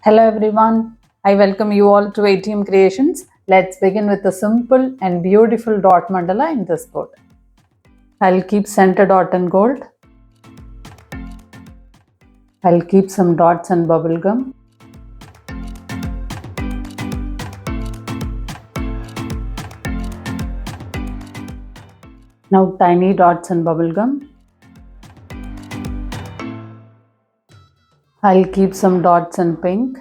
Hello everyone, I welcome you all to ATM Creations. Let's begin with a simple and beautiful dot mandala in this board. I'll keep center dot in gold. I'll keep some dots and bubble gum. Now tiny dots and bubble gum. I'll keep some dots in pink.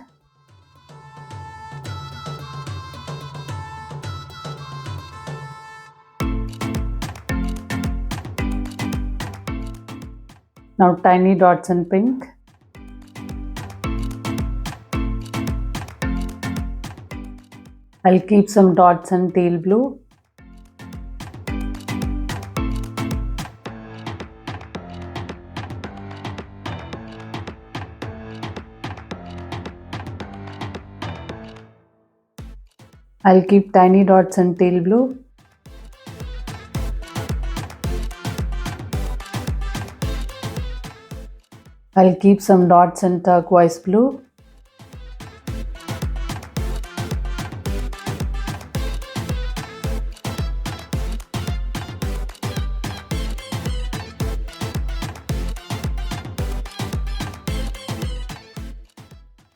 Now tiny dots in pink. I'll keep some dots in teal blue. I'll keep tiny dots in teal blue. I'll keep some dots in turquoise blue.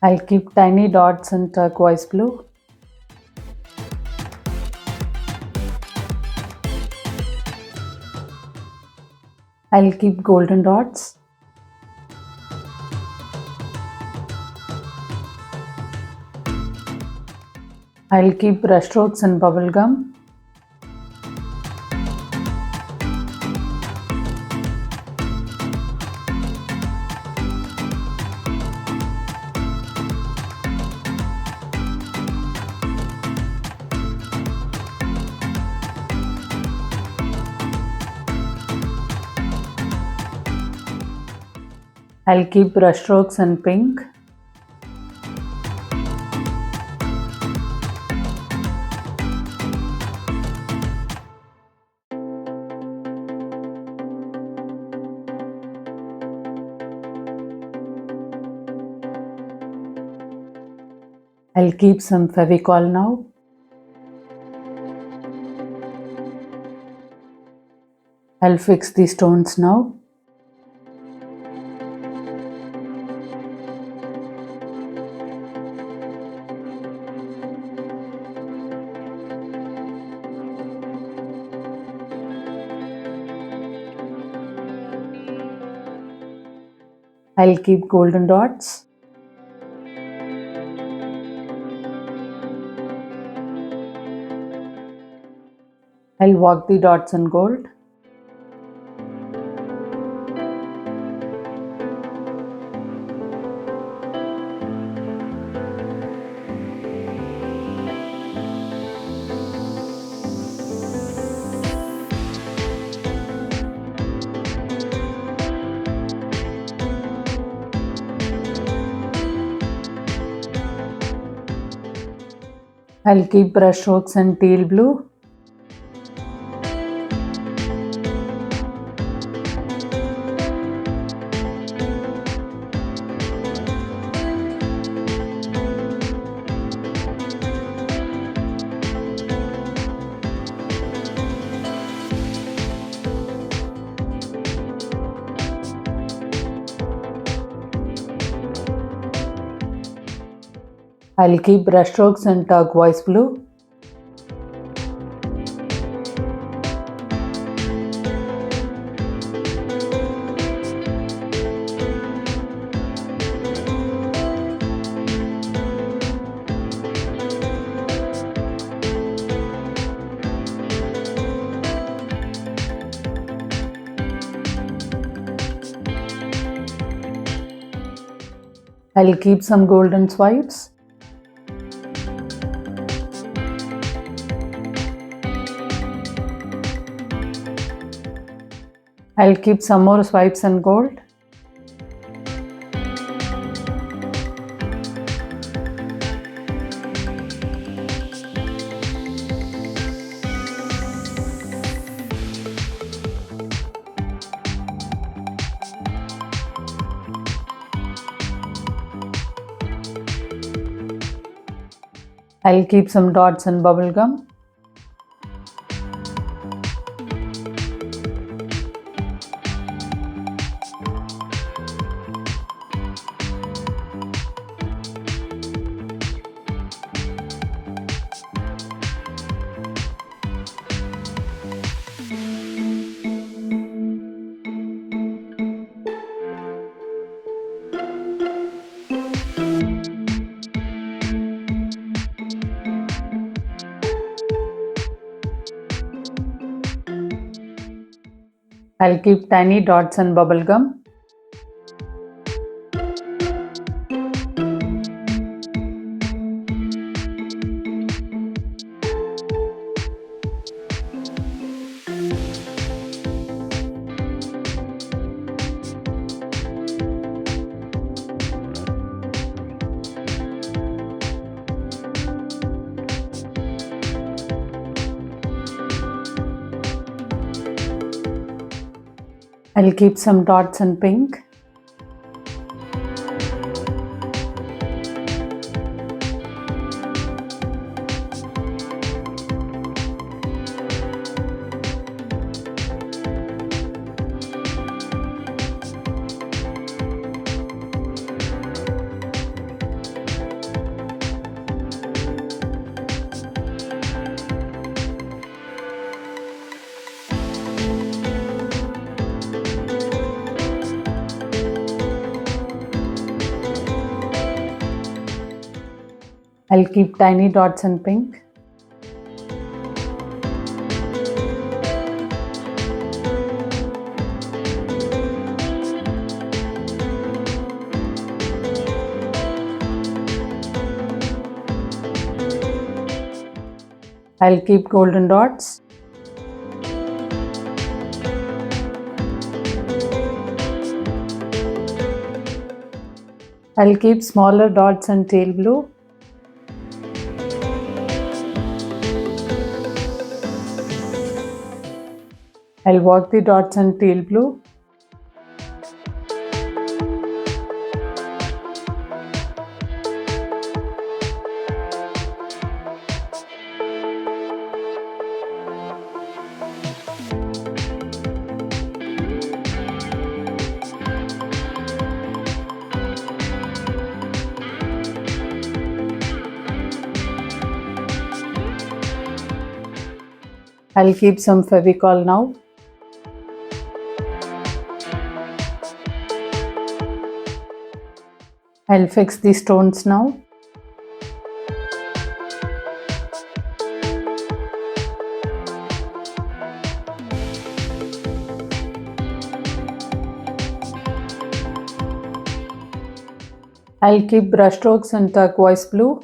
I'll keep tiny dots in turquoise blue. I'll keep golden dots. I'll keep brushstrokes and bubble gum. I'll keep brushstrokes in pink. I'll keep some Fevicol now. I'll fix the stones now. I'll keep golden dots. I'll work the dots in gold. I'll keep brushstrokes in teal blue. I'll keep brushstrokes in turquoise blue. I'll keep some golden swipes. I'll keep some more swipes in gold. I'll keep some dots and bubble gum. I'll keep tiny dots and bubble gum. I'll keep some dots in pink. I'll keep tiny dots in pink. I'll keep golden dots. I'll keep smaller dots and tail blue. I'll work the dots and tail blue. I'll keep some Fevicol now. I'll fix the stones now. I'll keep brush strokes in turquoise blue.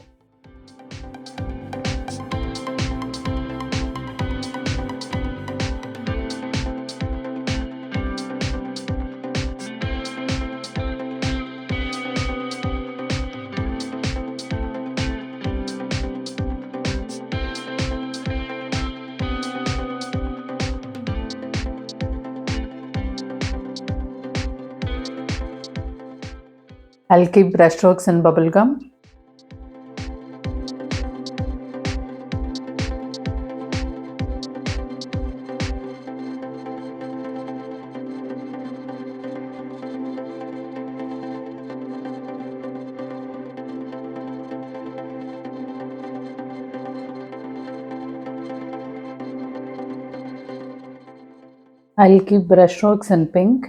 I'll keep brush strokes in bubble gum. I'll keep brush strokes in pink.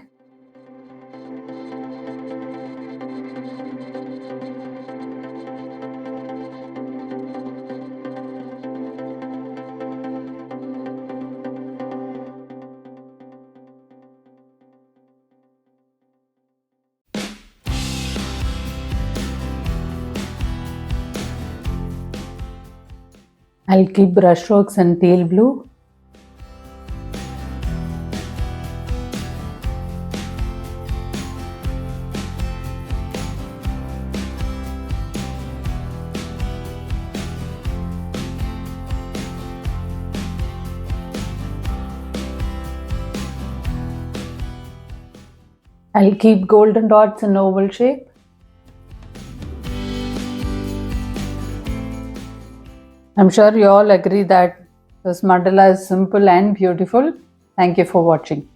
I'll keep brush strokes in teal blue. I'll keep golden dots in oval shape. I'm sure you all agree that this mandala is simple and beautiful. Thank you for watching.